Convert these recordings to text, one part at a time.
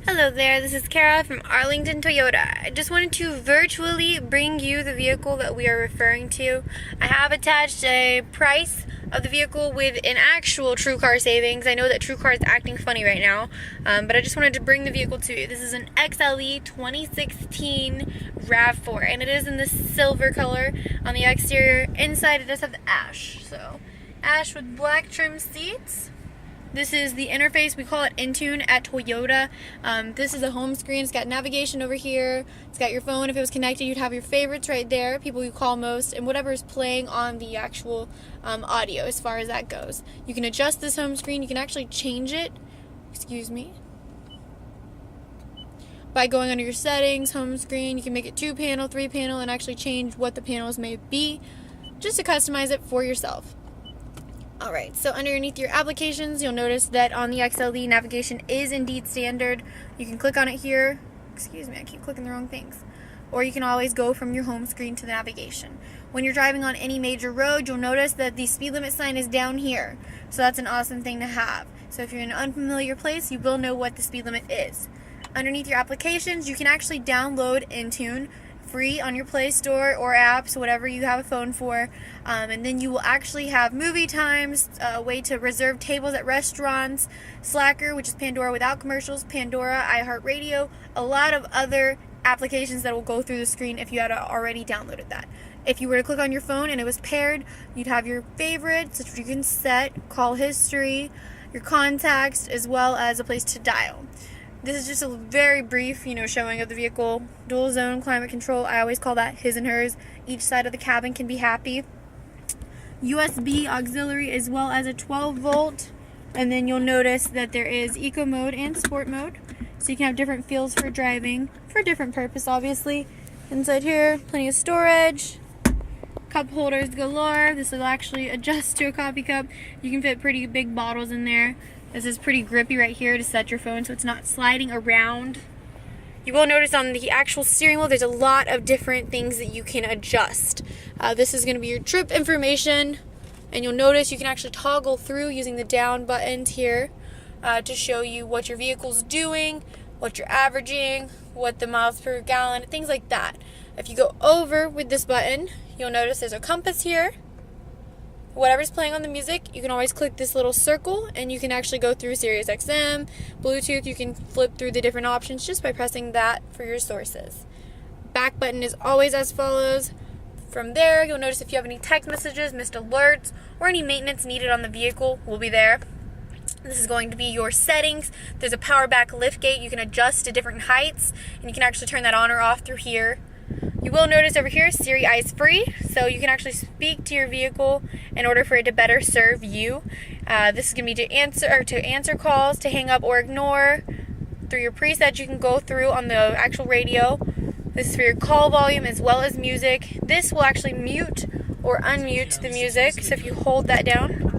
Hello there, this is Kara from Arlington Toyota. I just wanted to virtually bring you the vehicle that we are referring to. I have attached a price of the vehicle with an actual TrueCar savings. I know that TrueCar is acting funny right now, but I just wanted to bring the vehicle to you. This is an XLE 2016 RAV4, and it is in the silver color on the exterior. Inside it does have the ash, so ash with black trim seats. This is the interface, we call it Intune at Toyota. This is a home screen. It's got navigation over here. It's got your phone. If it was connected, you'd have your favorites right there, people you call most, and whatever is playing on the actual audio as far as that goes. You can adjust this home screen. You can actually change it, by going under your settings, home screen. You can make it 2-panel, 3-panel, and actually change what the panels may be just to customize it for yourself. Alright, so underneath your applications, you'll notice that on the XLE, navigation is indeed standard. You can click on it here. I keep clicking the wrong things. Or you can always go from your home screen to the navigation. When you're driving on any major road, you'll notice that the speed limit sign is down here. So that's an awesome thing to have. So if you're in an unfamiliar place, you will know what the speed limit is. Underneath your applications, you can actually download Intune free on your Play Store or apps, whatever you have a phone for, and then you will actually have movie times, a way to reserve tables at restaurants, Slacker, which is Pandora without commercials, Pandora, iHeartRadio, a lot of other applications that will go through the screen if you had already downloaded that. If you were to click on your phone and it was paired, you'd have your favorites, which you can set, call history, your contacts, as well as a place to dial. This is just a very brief, showing of the vehicle. Dual zone climate control, I always call that his and hers. Each side of the cabin can be happy. USB auxiliary as well as a 12 volt. And then you'll notice that there is eco mode and sport mode. So you can have different feels for driving, for different purpose obviously. Inside here, plenty of storage. Cup holders galore. This will actually adjust to a coffee cup. You can fit pretty big bottles in there. This is pretty grippy right here to set your phone so it's not sliding around. You will notice on the actual steering wheel there's a lot of different things that you can adjust. This is going to be your trip information, and you'll notice you can actually toggle through using the down buttons here to show you what your vehicle's doing, what you're averaging, what the miles per gallon, things like that. If you go over with this button, you'll notice there's a compass here. Whatever's playing on the music, you can always click this little circle and you can actually go through Sirius XM, Bluetooth. You can flip through the different options just by pressing that for your sources. Back button is always as follows. From there, you'll notice if you have any text messages, missed alerts, or any maintenance needed on the vehicle will be there. This is going to be your settings. There's a power back lift gate. You can adjust to different heights, and you can actually turn that on or off through here. You will notice over here, Siri Eyes Free, so you can actually speak to your vehicle in order for it to better serve you. This is going to be to answer calls, to hang up or ignore. Through your presets you can go through on the actual radio. This is for your call volume as well as music. This will actually mute or unmute the music, so if you hold that down,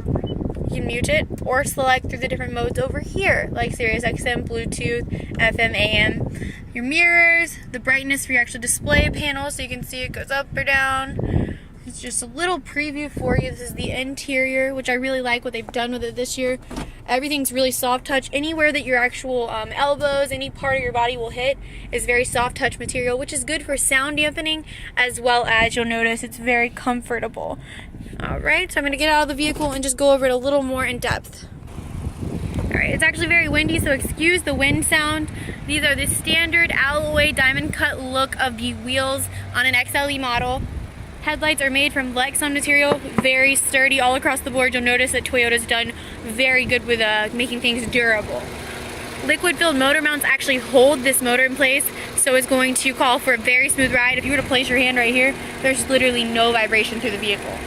you can mute it or select through the different modes over here, like Sirius XM, Bluetooth, FM, AM. Your mirrors, the brightness for your actual display panel so you can see it goes up or down. It's just a little preview for you. This is the interior, which I really like what they've done with it this year. Everything's really soft touch. Anywhere that your actual elbows, any part of your body will hit is very soft touch material, which is good for sound dampening, as well as you'll notice it's very comfortable. Alright, so I'm going to get out of the vehicle and just go over it a little more in depth. Alright, it's actually very windy, so excuse the wind sound. These are the standard alloy diamond cut look of the wheels on an XLE model. Headlights are made from Lexan material, very sturdy all across the board. You'll notice that Toyota's done very good with making things durable. Liquid filled motor mounts actually hold this motor in place, so it's going to call for a very smooth ride. If you were to place your hand right here, there's literally no vibration through the vehicle.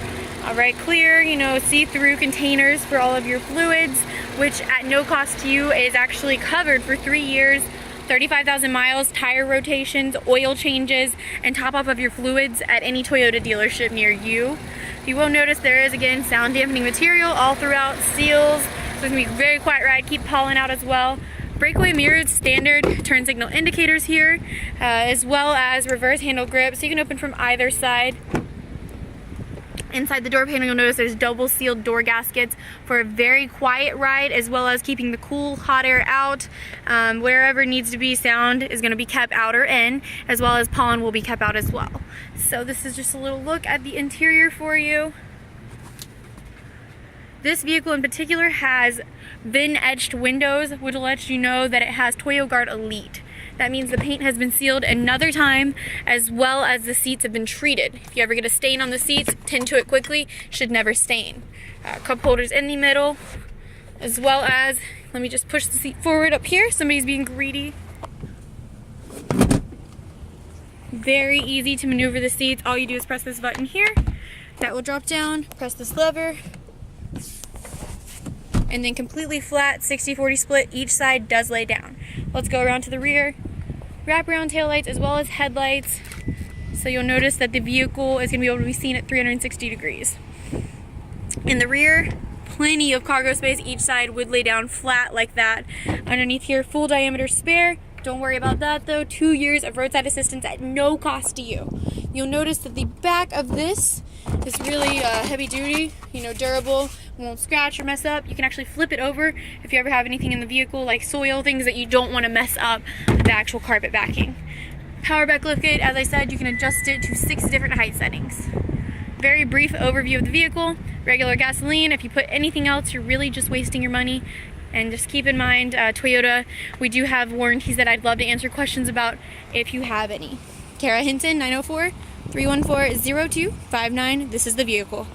Alright, clear, see-through containers for all of your fluids, which at no cost to you is actually covered for 3 years, 35,000 miles, tire rotations, oil changes, and top off of your fluids at any Toyota dealership near you. You will notice there is, again, sound dampening material all throughout, seals, so it's going to be a very quiet ride. Keep calling out as well. Breakaway mirrors, standard turn signal indicators here, as well as reverse handle grip, so you can open from either side. Inside the door panel, you'll notice there's double sealed door gaskets for a very quiet ride, as well as keeping the cool, hot air out. Wherever needs to be, sound is going to be kept out or in, as well as pollen will be kept out as well. So this is just a little look at the interior for you. This vehicle in particular has VIN-etched windows, which will let you know that it has ToyoGuard Elite. That means the paint has been sealed another time, as well as the seats have been treated. If you ever get a stain on the seats, tend to it quickly, should never stain. Cup holders in the middle, as well as, let me just push the seat forward up here. Somebody's being greedy. Very easy to maneuver the seats. All you do is press this button here. That will drop down, press this lever, and then completely flat 60-40 split, each side does lay down. Let's go around to the rear. Wraparound taillights as well as headlights. So you'll notice that the vehicle is going to be able to be seen at 360 degrees. In the rear, plenty of cargo space. Each side would lay down flat like that. Underneath here, full diameter spare. Don't worry about that though. 2 years of roadside assistance at no cost to you. You'll notice that the back of this is really heavy duty, durable, won't scratch or mess up. You can actually flip it over if you ever have anything in the vehicle like soil, things that you don't want to mess up with the actual carpet backing. Power back liftgate, as I said, you can adjust it to 6 different height settings. Very brief overview of the vehicle. Regular gasoline. If you put anything else, you're really just wasting your money. And just keep in mind, Toyota, we do have warranties that I'd love to answer questions about if you have any. Kara Hinton, 904-314-0259. This is the vehicle.